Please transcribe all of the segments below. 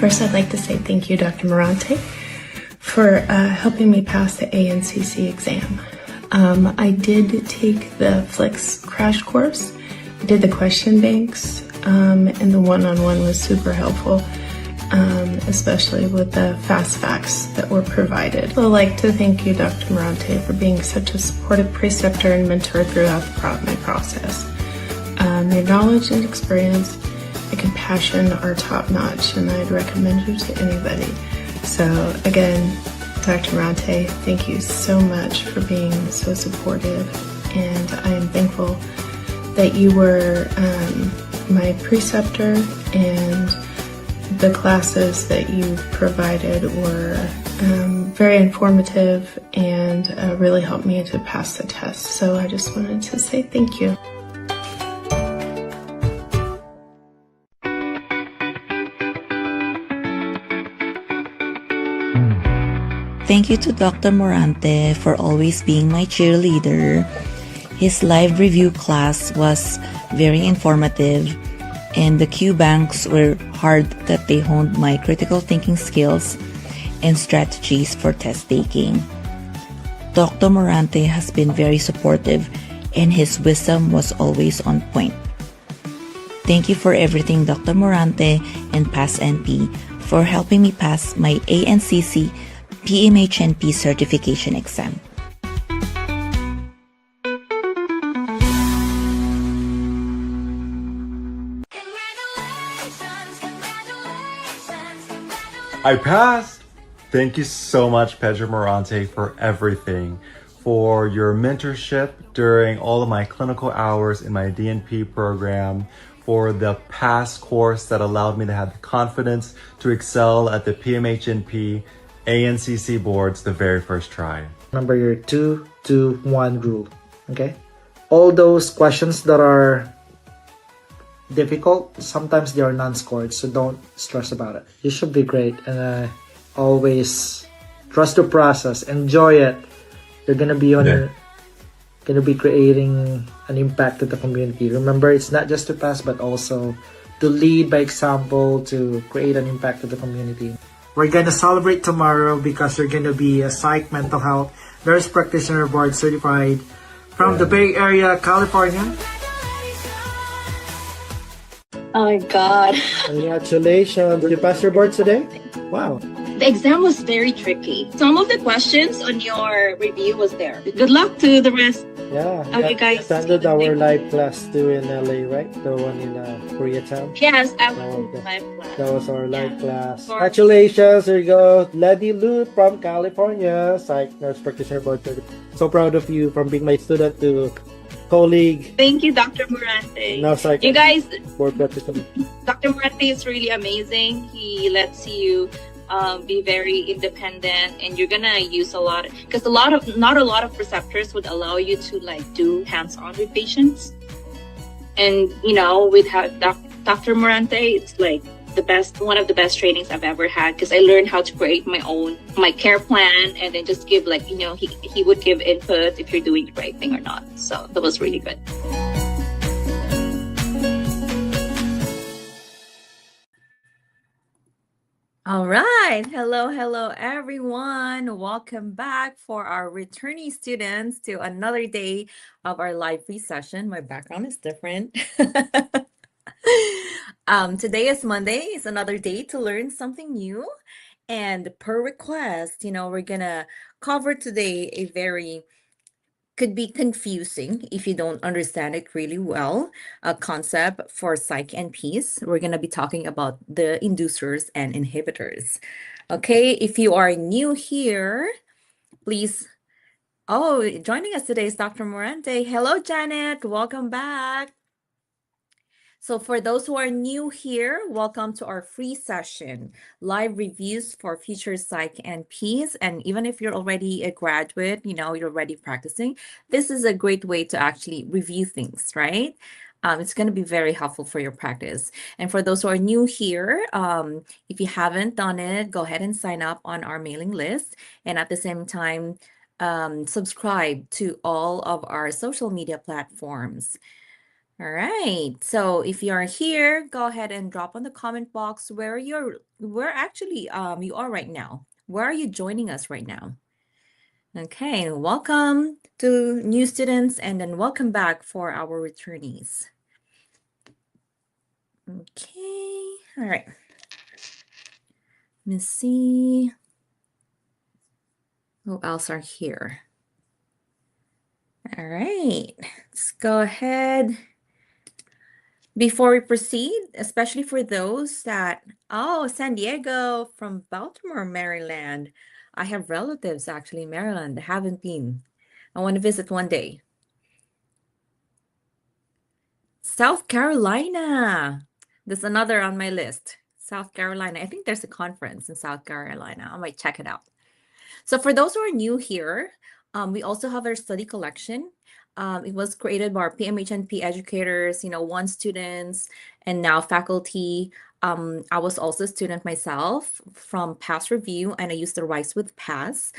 First, I'd like to say thank you, Dr. Morante, for helping me pass the ANCC exam. I did take the Flex crash course. I did the question banks, and the one-on-one was super helpful, especially with the fast facts that were provided. I'd like to thank you, Dr. Morante, for being such a supportive preceptor and mentor throughout my process. Your knowledge and experience and compassion are top-notch, and I'd recommend you to anybody. So again, Dr. Morante, thank you so much for being so supportive, and I am thankful that you were my preceptor, and the classes that you provided were very informative and really helped me to pass the test. So I just wanted to say thank you. Thank you to Dr. Morante for always being my cheerleader. His live review class was very informative, and the Q banks were hard that they honed my critical thinking skills and strategies for test taking. Dr. Morante has been very supportive, and his wisdom was always on point. Thank you for everything, Dr. Morante and PAS-NP, for helping me pass my ANCC PMHNP certification exam. I passed! Thank you so much, Pedro Morante, for everything, for your mentorship during all of my clinical hours in my DNP program, for the PASS course that allowed me to have the confidence to excel at the PMHNP ANCC boards the very first try. Remember your 2-2-1 rule, okay? All those questions that are difficult, sometimes they are non-scored, so don't stress about it. You should be great, and always trust the process, enjoy it. You're gonna be gonna be creating an impact to the community. Remember, it's not just to pass, but also to lead by example, to create an impact to the community. We're gonna celebrate tomorrow because you're gonna be a psych mental health nurse practitioner board certified from the Bay Area, California. Oh my God. Congratulations. Did you pass your board today? Wow. The exam was very tricky. Some of the questions on your review was there. Good luck to the rest. Yeah. Okay, guys. Attended our live class too in LA, right? The one in Koreatown. Yes, I went to live class. That was our live class. Congratulations. There you go. Lady Lou from California. Psych Nurse Practitioner Board. So proud of you from being my student to colleague. Thank you, Dr. Morante. Now, psych. You guys, board practitioner. Dr. Morante is really amazing. He lets you be very independent, and you're gonna use a lot, because not a lot of preceptors would allow you to like do hands-on with patients. And you know, with Dr. Morante, it's like one of the best trainings I've ever had, because I learned how to create my care plan, and then just give, like, you know, he would give input if you're doing the right thing or not. So that was really good. All right. Hello, everyone. Welcome back for our returning students to another day of our live free session. My background is different. Today is Monday. It's another day to learn something new. And per request, you know, we're gonna cover today could be confusing if you don't understand it really well, a concept for psych and peace. We're going to be talking about the inducers and inhibitors. Okay, if you are new here, please. Oh, joining us today is Dr. Morante. Hello, Janet. Welcome back. So for those who are new here, welcome to our free session, live reviews for future psych and peace. And even if you're already a graduate, you know, you're already practicing, this is a great way to actually review things, right? It's going to be very helpful for your practice. And for those who are new here, if you haven't done it, go ahead and sign up on our mailing list. And at the same time, subscribe to all of our social media platforms. All right. So if you are here, go ahead and drop on the comment box where actually you are right now. Where are you joining us right now? Okay, welcome to new students and then welcome back for our returnees. Okay, all right. Let me see who else are here. All right, let's go ahead. Before we proceed, especially for those that, oh, San Diego from Baltimore, Maryland. I have relatives actually in Maryland. I haven't been. I want to visit one day. South Carolina. There's another on my list. South Carolina. I think there's a conference in South Carolina. I might check it out. So for those who are new here, we also have our study collection. It was created by our PMHNP educators, one students, and now faculty. I was also a student myself from Pass Review, and I used the Rise with Pass.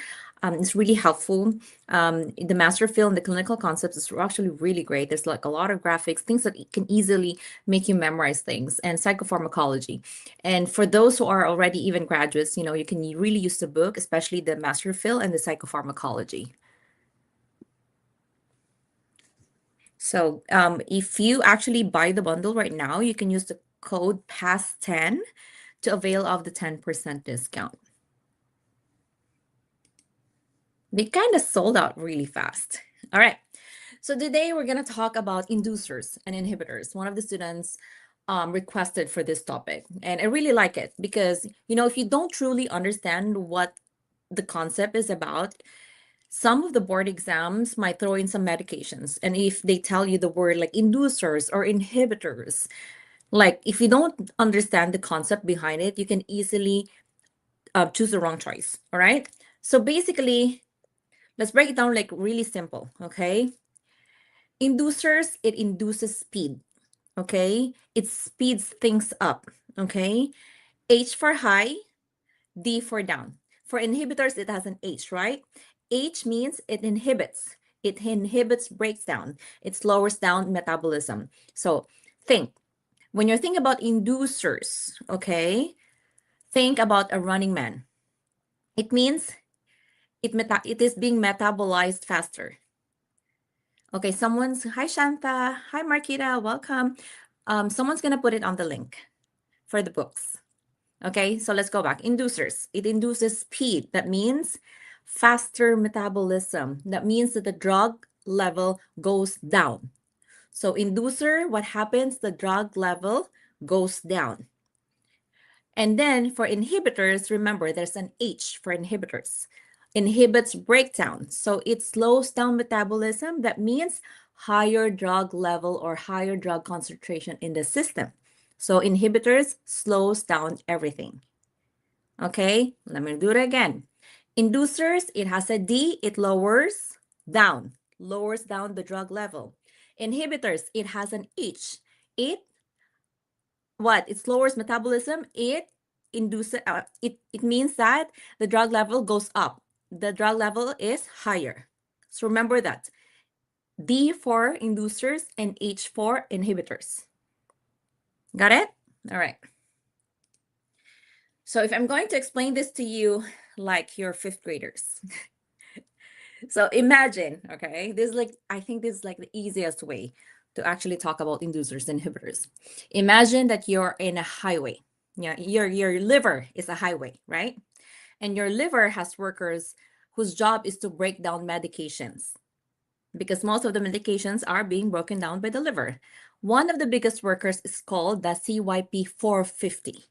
It's really helpful. The master fill and the clinical concepts is actually really great. There's like a lot of graphics, things that can easily make you memorize things, and psychopharmacology. And for those who are already even graduates, you can really use the book, especially the master fill and the psychopharmacology. So if you actually buy the bundle right now, you can use the code PASS10 to avail of the 10% discount. They kind of sold out really fast. All right. So today we're going to talk about inducers and inhibitors. One of the students requested for this topic, and I really like it because, if you don't truly understand what the concept is about, some of the board exams might throw in some medications. And if they tell you the word like inducers or inhibitors, like if you don't understand the concept behind it, you can easily choose the wrong choice. All right. So basically, let's break it down like really simple. Okay. Inducers, it induces speed. Okay. It speeds things up. Okay. H for high, D for down. For inhibitors, it has an H, right? H means it inhibits. It inhibits breakdown. It slows down metabolism. So think, when you're thinking about inducers, okay, think about a running man. It means it is being metabolized faster. Okay, hi Shanta, hi Marquita, welcome. Someone's gonna put it on the link for the books. Okay, so let's go back. Inducers, it induces speed. That means faster metabolism. That means that the drug level goes down. So inducer, what happens? The drug level goes down. And then for inhibitors, remember there's an H for inhibitors. Inhibits breakdown. So it slows down metabolism. That means higher drug level or higher drug concentration in the system. So inhibitors slows down everything. Okay, let me do it again. Inducers, it has a D, it lowers down the drug level. Inhibitors, it has an H. It lowers metabolism. It induces, it means that the drug level goes up. The drug level is higher. So remember that. D for inducers and H for inhibitors. Got it? All right. So if I'm going to explain this to you like you're fifth graders. So imagine, okay, I think this is like the easiest way to actually talk about inducers and inhibitors. Imagine that you're in a highway. Yeah, your liver is a highway, right? And your liver has workers whose job is to break down medications, because most of the medications are being broken down by the liver. One of the biggest workers is called the CYP450.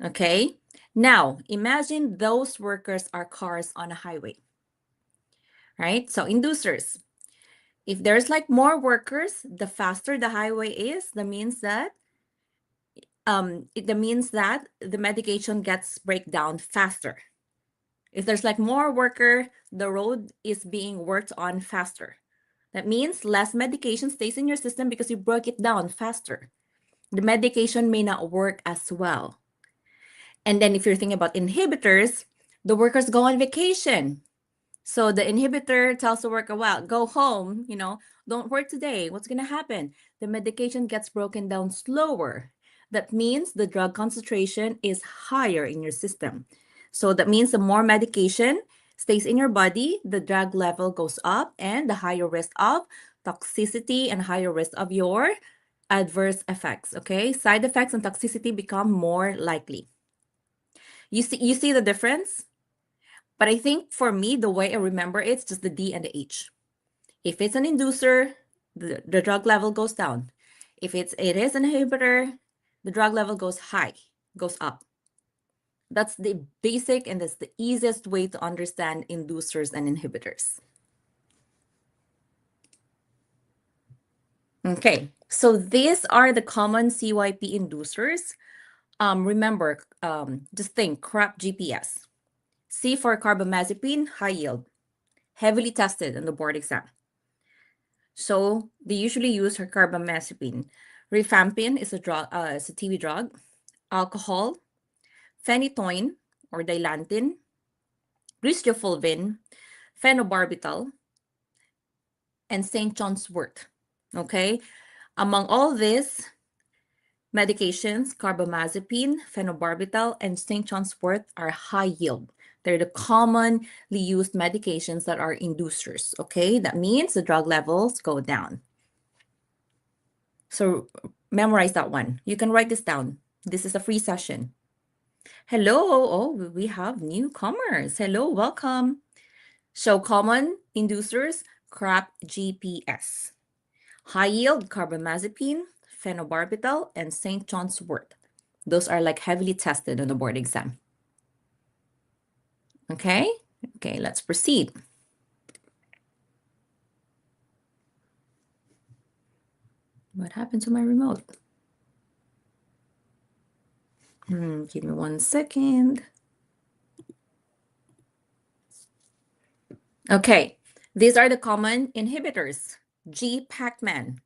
Okay, now imagine those workers are cars on a highway, right? So inducers, if there's like more workers, the faster the highway is, that means that the medication gets breakdown faster. If there's like more worker, the road is being worked on faster. That means less medication stays in your system because you broke it down faster. The medication may not work as well. And then if you're thinking about inhibitors, the workers go on vacation. So the inhibitor tells the worker, well, go home, don't work today. What's going to happen? The medication gets broken down slower. That means the drug concentration is higher in your system. So that means the more medication stays in your body, the drug level goes up, and the higher risk of toxicity and higher risk of your adverse effects, okay? Side effects and toxicity become more likely. You see the difference? But I think for me, the way I remember it's just the D and the H. If it's an inducer, the drug level goes down. If it is an inhibitor, the drug level goes up. That's the basic and that's the easiest way to understand inducers and inhibitors. Okay, so these are the common CYP inducers. Remember, just think crap GPS. C for carbamazepine, high yield, heavily tested in the board exam. So they usually use her carbamazepine. Rifampin is a drug, is a TB drug. Alcohol, phenytoin or dilantin, ristofulvin, phenobarbital, and St. John's wort. Okay, among all these medications, carbamazepine, phenobarbital, and St. John's wort are high yield. They're the commonly used medications that are inducers, okay? That means the drug levels go down. So memorize that one. You can write this down. This is a free session. Hello, oh, we have newcomers. Hello, welcome. So common inducers, CRAP GPS. High yield, carbamazepine, phenobarbital, and St. John's wort. Those are like heavily tested on the board exam. Okay, let's proceed. What happened to my remote? Give me 1 second. Okay, these are the common inhibitors. G Pac-Man.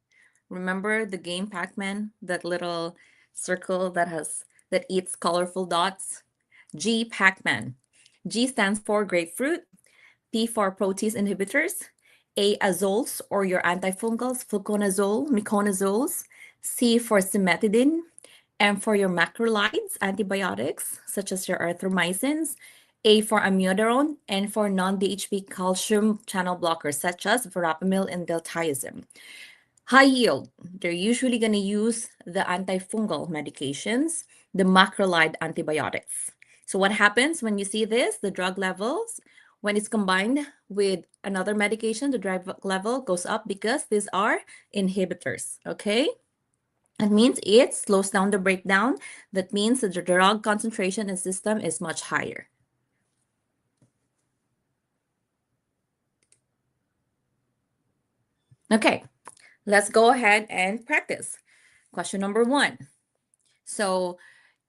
Remember the game Pac-Man, that little circle that eats colorful dots? G Pac-Man. G stands for grapefruit. P for protease inhibitors. A azoles or your antifungals, fluconazole, miconazoles. C for cimetidine. M for your macrolides, antibiotics, such as your erythromycins. A for amiodarone, and for non-DHP calcium channel blockers, such as verapamil and diltiazem. High yield, they're usually going to use the antifungal medications, the macrolide antibiotics. So what happens when you see this? The drug levels, when it's combined with another medication, the drug level goes up because these are inhibitors, okay? That means it slows down the breakdown. That means that the drug concentration in the system is much higher. Okay, let's go ahead and practice. Question number 1. So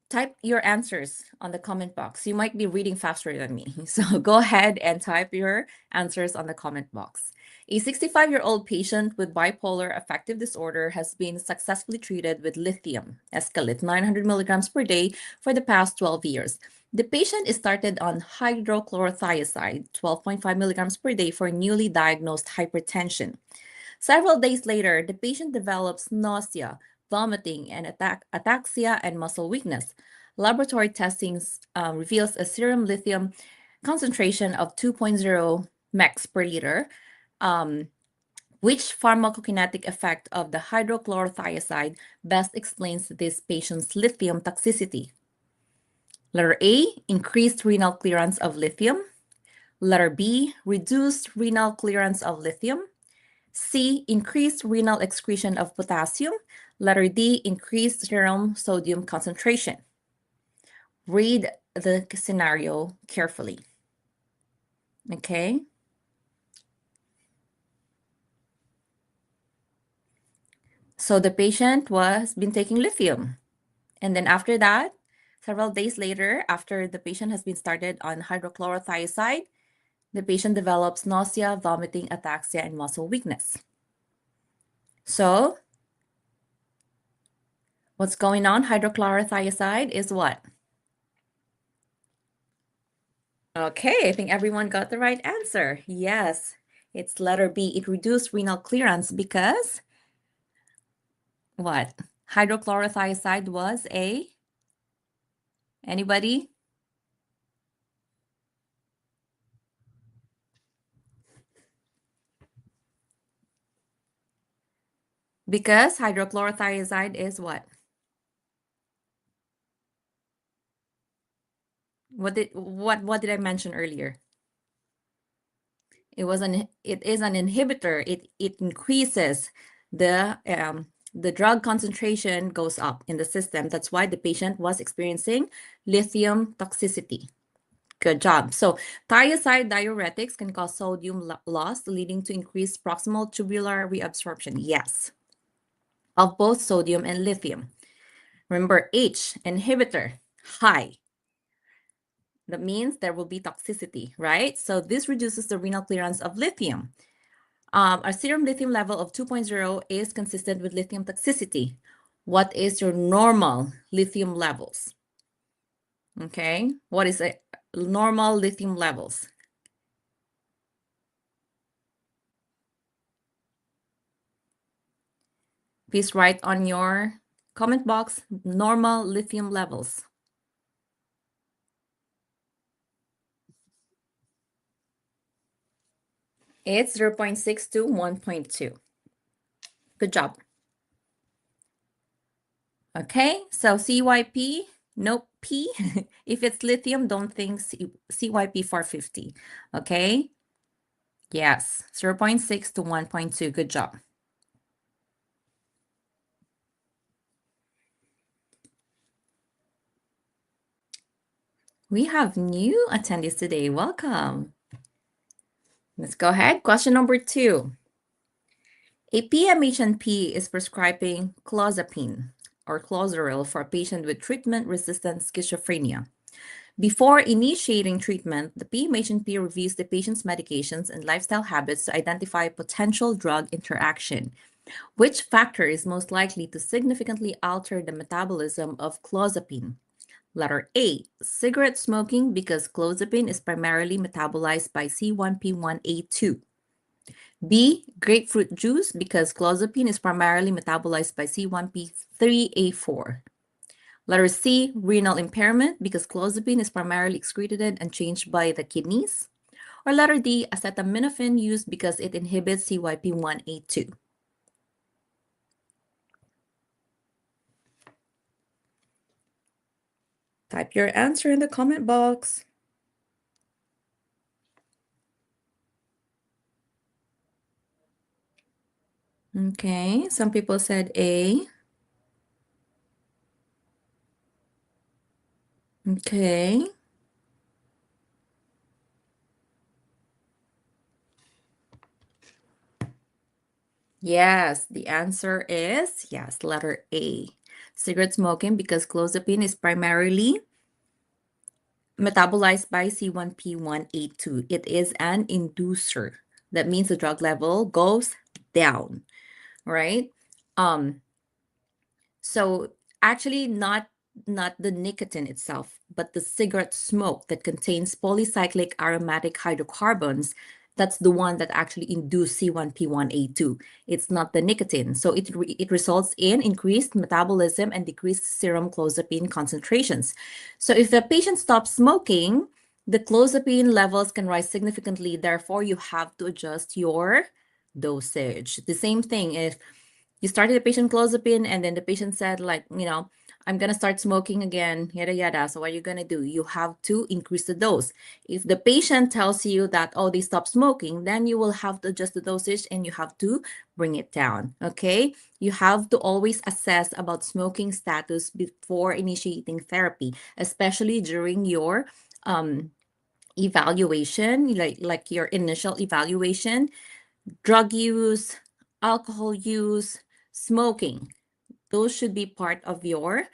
type your answers on the comment box. You might be reading faster than me. So go ahead and type your answers on the comment box. A 65-year-old patient with bipolar affective disorder has been successfully treated with lithium escalate 900 milligrams per day for the past 12 years. The patient is started on hydrochlorothiazide 12.5 milligrams per day for newly diagnosed hypertension. Several days later, the patient develops nausea, vomiting, and ataxia and muscle weakness. Laboratory testing reveals a serum lithium concentration of 2.0 mEq per liter. Which pharmacokinetic effect of the hydrochlorothiazide best explains this patient's lithium toxicity? Letter A, increased renal clearance of lithium. Letter B, reduced renal clearance of lithium. C, increased renal excretion of potassium. Letter D, increased serum sodium concentration. Read the scenario carefully. Okay. So the patient was been taking lithium. And then after that, several days later, after the patient has been started on hydrochlorothiazide, the patient develops nausea, vomiting, ataxia, and muscle weakness. So what's going on? Hydrochlorothiazide is what? Okay, I think everyone got the right answer. Yes, it's letter B. It reduced renal clearance because what? Hydrochlorothiazide was a, anybody? Because hydrochlorothiazide is what? What did I mention earlier? It is an inhibitor. It increases the drug concentration goes up in the system. That's why the patient was experiencing lithium toxicity. Good job. So thiazide diuretics can cause sodium loss, leading to increased proximal tubular reabsorption. Yes, of both sodium and lithium. Remember, H, inhibitor, high. That means there will be toxicity, right? So this reduces the renal clearance of lithium. Our serum lithium level of 2.0 is consistent with lithium toxicity. What is your normal lithium levels? Okay, what is a normal lithium levels? Please write on your comment box, normal lithium levels. It's 0.6 to 1.2. Good job. Okay, so CYP, no P. If it's lithium, don't think CYP 450. Okay, yes, 0.6 to 1.2. Good job. We have new attendees today. Welcome. Let's go ahead. Question number 2. A PMHNP is prescribing clozapine or clozaril for a patient with treatment-resistant schizophrenia. Before initiating treatment, the PMHNP reviews the patient's medications and lifestyle habits to identify potential drug interaction. Which factor is most likely to significantly alter the metabolism of clozapine? Letter A, cigarette smoking because clozapine is primarily metabolized by C1P1A2. B, grapefruit juice because clozapine is primarily metabolized by C1P3A4. Letter C, renal impairment because clozapine is primarily excreted and changed by the kidneys. Or letter D, acetaminophen used because it inhibits CYP1A2. Type your answer in the comment box. Okay, some people said A. Okay. Yes, the answer is yes, letter A. Cigarette smoking because clozapine is primarily metabolized by C1P1A2. It is an inducer. That means the drug level goes down, right? So actually not the nicotine itself, but the cigarette smoke that contains polycyclic aromatic hydrocarbons, that's the one that actually induce C1P1A2. It's not the nicotine. So it results in increased metabolism and decreased serum clozapine concentrations. So if the patient stops smoking, the clozapine levels can rise significantly. Therefore, you have to adjust your dosage. The same thing if you started the patient clozapine and then the patient said like, I'm going to start smoking again, yada, yada. So what are you going to do? You have to increase the dose. If the patient tells you that, oh, they stopped smoking, then you will have to adjust the dosage and you have to bring it down, okay? You have to always assess about smoking status before initiating therapy, especially during your evaluation, like your initial evaluation. Drug use, alcohol use, smoking, those should be part of your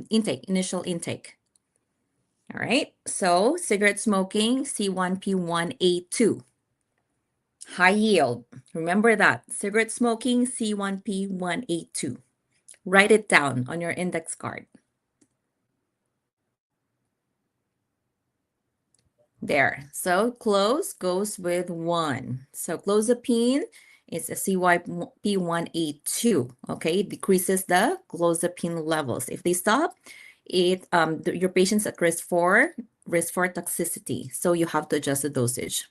initial intake. All right, so cigarette smoking, C1P1A2, high yield. Remember that, cigarette smoking, C1P1A2. Write it down on your index card. There. So close goes with 1. So clozapine is a CYP1A2. Okay, it decreases the clozapine levels. If they stop, your patient's at risk for toxicity. So you have to adjust the dosage.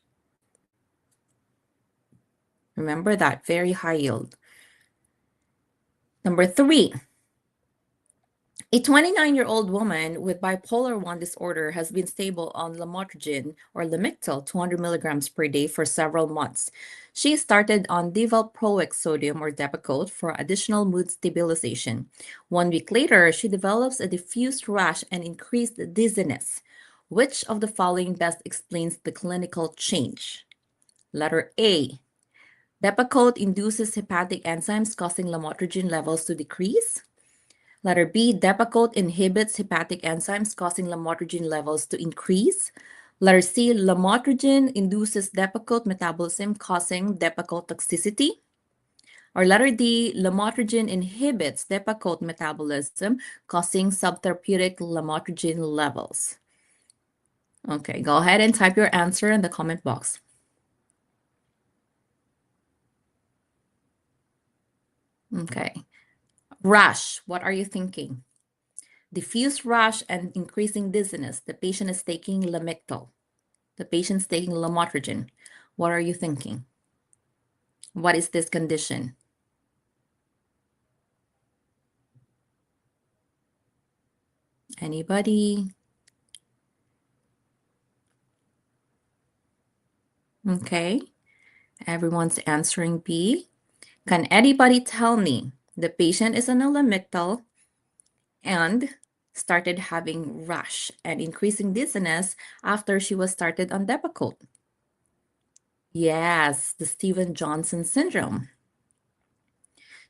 Remember that, very high yield. Number 3. A 29-year-old woman with bipolar 1 disorder has been stable on lamotrigine or Lamictal 200 milligrams per day for several months. She started on divalproic sodium or Depakote for additional mood stabilization. 1 week later, she develops a diffuse rash and increased dizziness. Which of the following best explains the clinical change? Letter A. Depakote induces hepatic enzymes causing lamotrigine levels to decrease. Letter B, Depakote inhibits hepatic enzymes causing lamotrigine levels to increase. Letter C, lamotrigine induces Depakote metabolism causing Depakote toxicity. Or letter D, lamotrigine inhibits Depakote metabolism causing subtherapeutic lamotrigine levels. Okay, go ahead and type your answer in the comment box. Okay. Rash, what are you thinking? Diffuse rash and increasing dizziness. The patient is taking Lamictal. The patient's taking lamotrigine. What are you thinking? What is this condition? Anybody? Okay. Everyone's answering B. Can anybody tell me the patient is on a Lamictal and started having rash and increasing dizziness after she was started on Depakote? Yes, the Stevens-Johnson syndrome.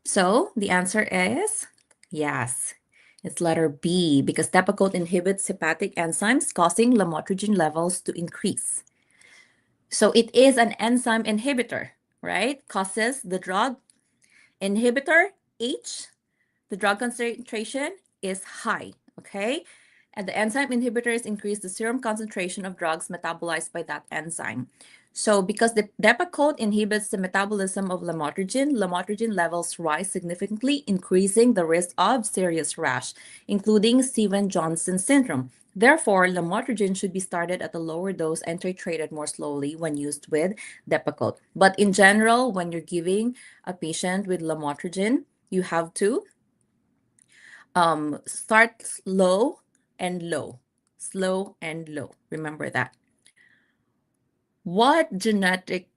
So the answer is yes. It's letter B because Depakote inhibits hepatic enzymes causing lamotrigine levels to increase. So it is an enzyme inhibitor, right? Causes the drug inhibitor H, the drug concentration is high, okay? And the enzyme inhibitors increase the serum concentration of drugs metabolized by that enzyme. So because the Depakote inhibits the metabolism of lamotrigine levels rise significantly, increasing the risk of serious rash, including Stevens-Johnson syndrome. Therefore, lamotrigine should be started at a lower dose and titrated more slowly when used with Depakote. But in general, when you're giving a patient with lamotrigine, you have to start slow and low. Slow and low. Remember that. What genetic,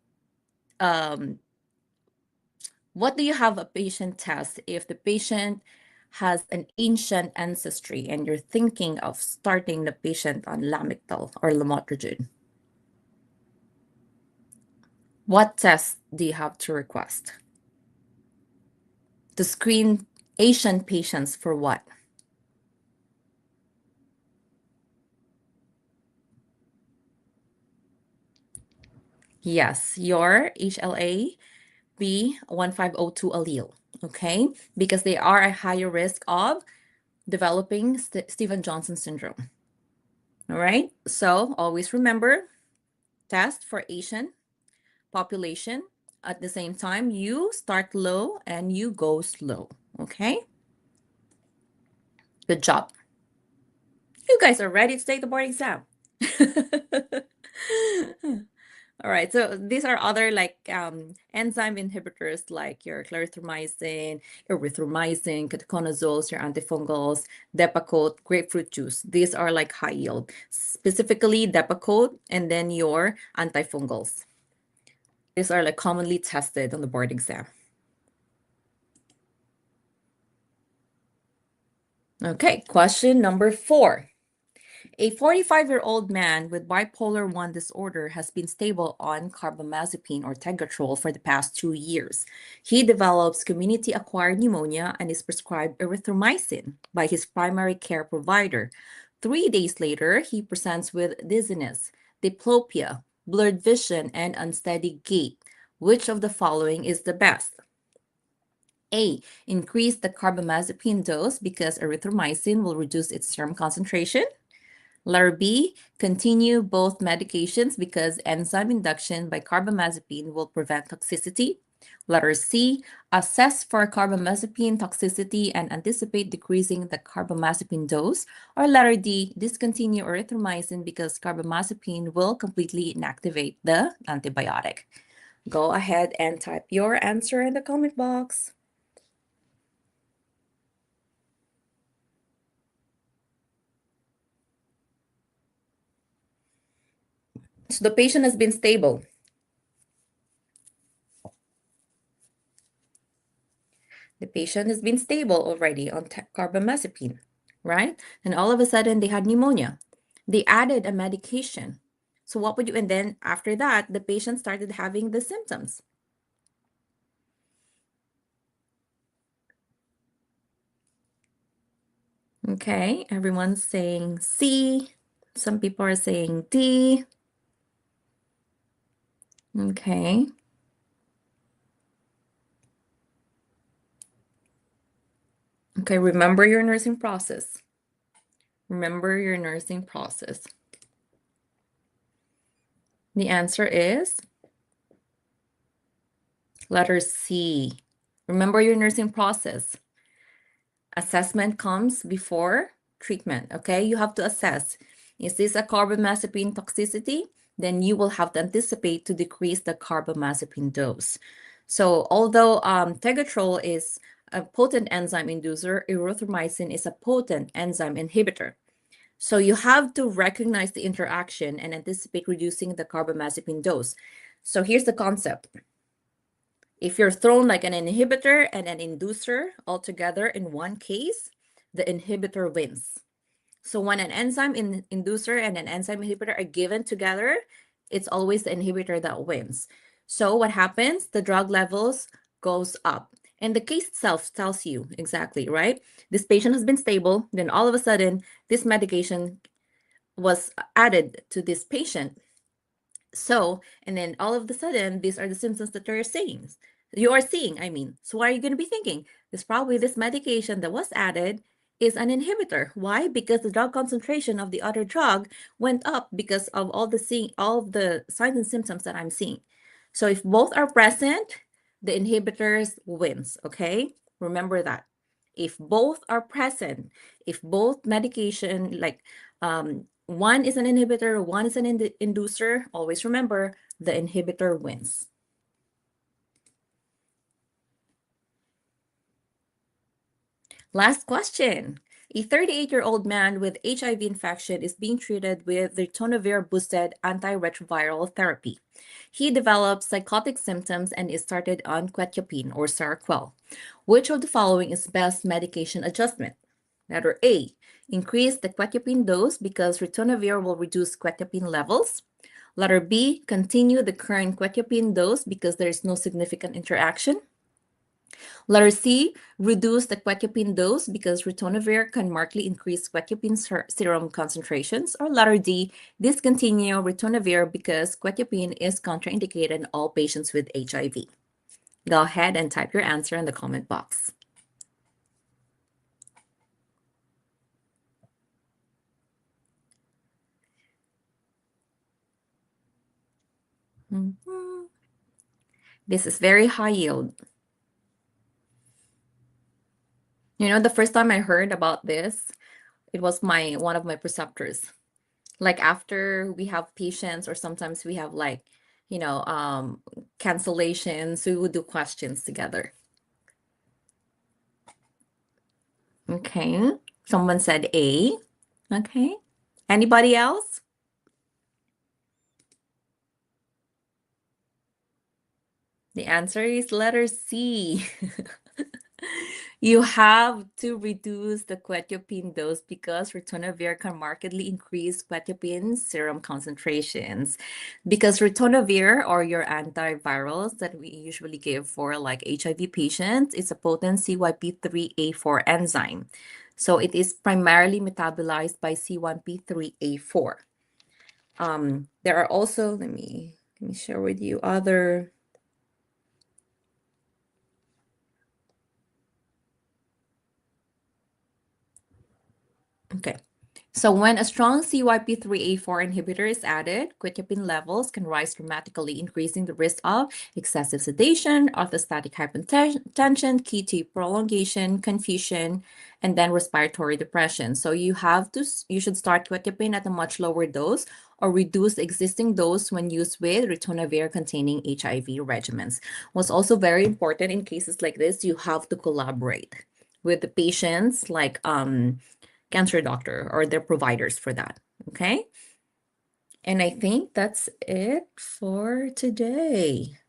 what do you have a patient test if the patient has an ancient ancestry and you're thinking of starting the patient on Lamictal or lamotrigine? What test do you have to request? To screen Asian patients for what? Yes, your HLA-B1502 allele, okay? Because they are at higher risk of developing Stevens-Johnson syndrome. All right, so always remember, test for Asian population. At the same time, you start low and you go slow, okay? Good job. You guys are ready to take the board exam. All right, so these are other like enzyme inhibitors like your clarithromycin, erythromycin, ketoconazoles, your antifungals, Depakote, grapefruit juice. These are like high yield, specifically Depakote and then your antifungals. These are like commonly tested on the board exam. Okay, question number 4. A 45-year-old man with bipolar 1 disorder has been stable on carbamazepine or Tegatrol for the past 2 years. He develops community-acquired pneumonia and is prescribed erythromycin by his primary care provider. 3 days later, he presents with dizziness, diplopia, blurred vision, and unsteady gait. Which of the following is the best? A. Increase the carbamazepine dose because erythromycin will reduce its serum concentration. Letter B, continue both medications because enzyme induction by carbamazepine will prevent toxicity. Letter C, assess for carbamazepine toxicity and anticipate decreasing the carbamazepine dose. Or letter D, discontinue erythromycin because carbamazepine will completely inactivate the antibiotic. Go ahead and type your answer in the comment box. So the patient has been stable. The patient has been stable already on carbamazepine, right? And all of a sudden they had pneumonia. They added a medication. So what would you, and then after that, the patient started having the symptoms. Okay, everyone's saying C. Some people are saying D. Okay. Okay, remember your nursing process. Remember your nursing process. The answer is letter C. Remember your nursing process. Assessment comes before treatment, okay? You have to assess. Is this a carbamazepine toxicity? Then you will have to anticipate to decrease the carbamazepine dose. So although tegatrol is a potent enzyme inducer, erythromycin is a potent enzyme inhibitor. So you have to recognize the interaction and anticipate reducing the carbamazepine dose. So here's the concept. If you're thrown like an inhibitor and an inducer all together in one case, the inhibitor wins. So when an enzyme inducer and an enzyme inhibitor are given together, it's always the inhibitor that wins. So what happens? The drug levels goes up. And the case itself tells you exactly, right? This patient has been stable, then all of a sudden, this medication was added to this patient. So, and then all of a sudden, these are the symptoms that you're seeing. I mean. So what are you going to be thinking? This probably this medication that was added is an inhibitor. Why? Because the drug concentration of the other drug went up because of all the signs and symptoms that I'm seeing. So if both are present, the inhibitors wins, okay? Remember that. If both are present, if both medication like one is an inhibitor, one is an inducer, always remember the inhibitor wins. Last question. A 38-year-old man with HIV infection is being treated with ritonavir-boosted antiretroviral therapy. He developed psychotic symptoms and is started on quetiapine or Seroquel. Which of the following is best medication adjustment? Letter A, increase the quetiapine dose because ritonavir will reduce quetiapine levels. Letter B, continue the current quetiapine dose because there is no significant interaction. Letter C, reduce the quetiapine dose because ritonavir can markedly increase quetiapine serum concentrations. Or letter D, discontinue ritonavir because quetiapine is contraindicated in all patients with HIV. Go ahead and type your answer in the comment box. This is very high yield. You know, the first time I heard about this, it was one of my preceptors. Like after we have patients or sometimes we have like, cancellations, we would do questions together. Okay. Someone said A. Okay. Anybody else? The answer is letter C. You have to reduce the quetiapine dose because ritonavir can markedly increase quetiapine serum concentrations. Because ritonavir, or your antivirals that we usually give for like HIV patients, is a potent CYP3A4 enzyme. So it is primarily metabolized by C1p3A4. There are also, let me share with you other. Okay. So when a strong CYP3A4 inhibitor is added, quetiapine levels can rise dramatically, increasing the risk of excessive sedation, orthostatic hypotension, QT prolongation, confusion, and then respiratory depression. So you should start quetiapine at a much lower dose or reduce the existing dose when used with ritonavir-containing HIV regimens. What's also very important in cases like this, you have to collaborate with the patients, like cancer doctor or their providers for that. Okay. And I think that's it for today.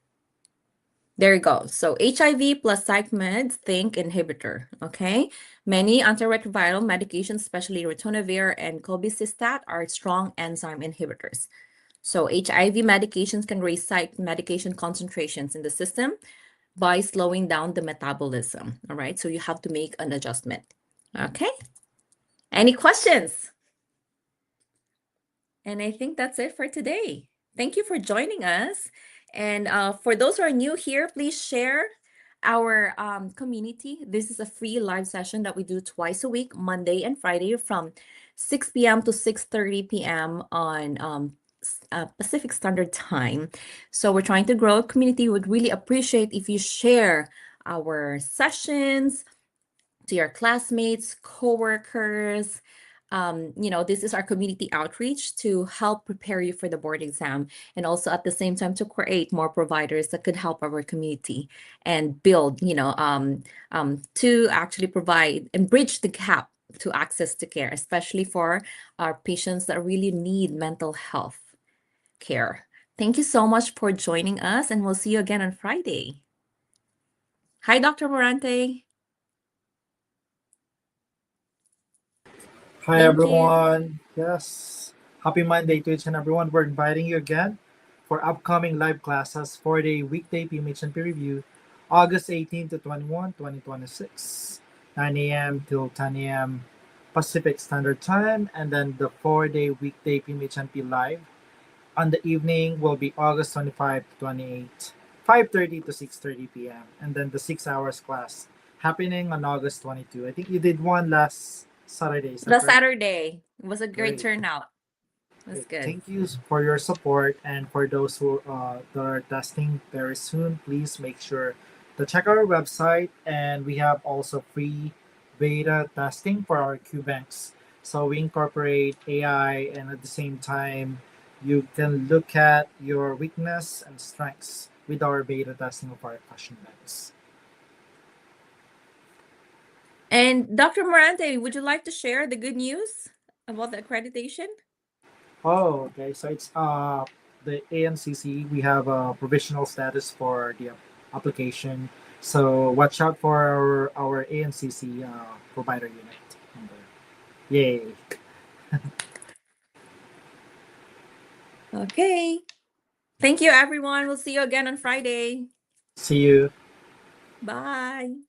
There you go. So HIV plus psych meds, think inhibitor. Okay. Many antiretroviral medications, especially ritonavir and colbicistat, are strong enzyme inhibitors. So HIV medications can raise psych medication concentrations in the system by slowing down the metabolism. All right. So you have to make an adjustment. Okay. Any questions? And I think that's it for today. Thank you for joining us. And for those who are new here, please share our community. This is a free live session that we do twice a week, Monday and Friday from 6 p.m. to 6:30 p.m. on Pacific Standard Time. So we're trying to grow a community. Would really appreciate if you share our sessions to your classmates, coworkers. This is our community outreach to help prepare you for the board exam, and also at the same time to create more providers that could help our community and build, to actually provide and bridge the gap to access to care, especially for our patients that really need mental health care. Thank you so much for joining us, and we'll see you again on Friday. Hi, Dr. Morante. Hi Thank you. everyone. Yes. Happy Monday to each and everyone. We're inviting you again for upcoming live classes for the weekday PMHNP review, August 18 to 21, 2026, 9 a.m. till 10 a.m. Pacific Standard Time, and then the 4-day weekday PMHNP live on the evening will be August 25 to 28, 5:30 to 6:30 p.m. And then the 6 hours class happening on August 22. I think you did one last Saturday. Is that Last correct? Saturday was a great Great. turnout. It was Great. good. Thank you for your support, and for those who that are testing very soon, please make sure to check our website. And we have also free beta testing for our QBanks. So we incorporate AI, and at the same time, you can look at your weakness and strengths with our beta testing of our question banks. And Dr. Morante, would you like to share the good news about the accreditation? Oh, okay. So it's the ANCC. We have a provisional status for the application. So watch out for our ANCC provider unit number. Yay! Okay. Thank you, everyone. We'll see you again on Friday. See you. Bye.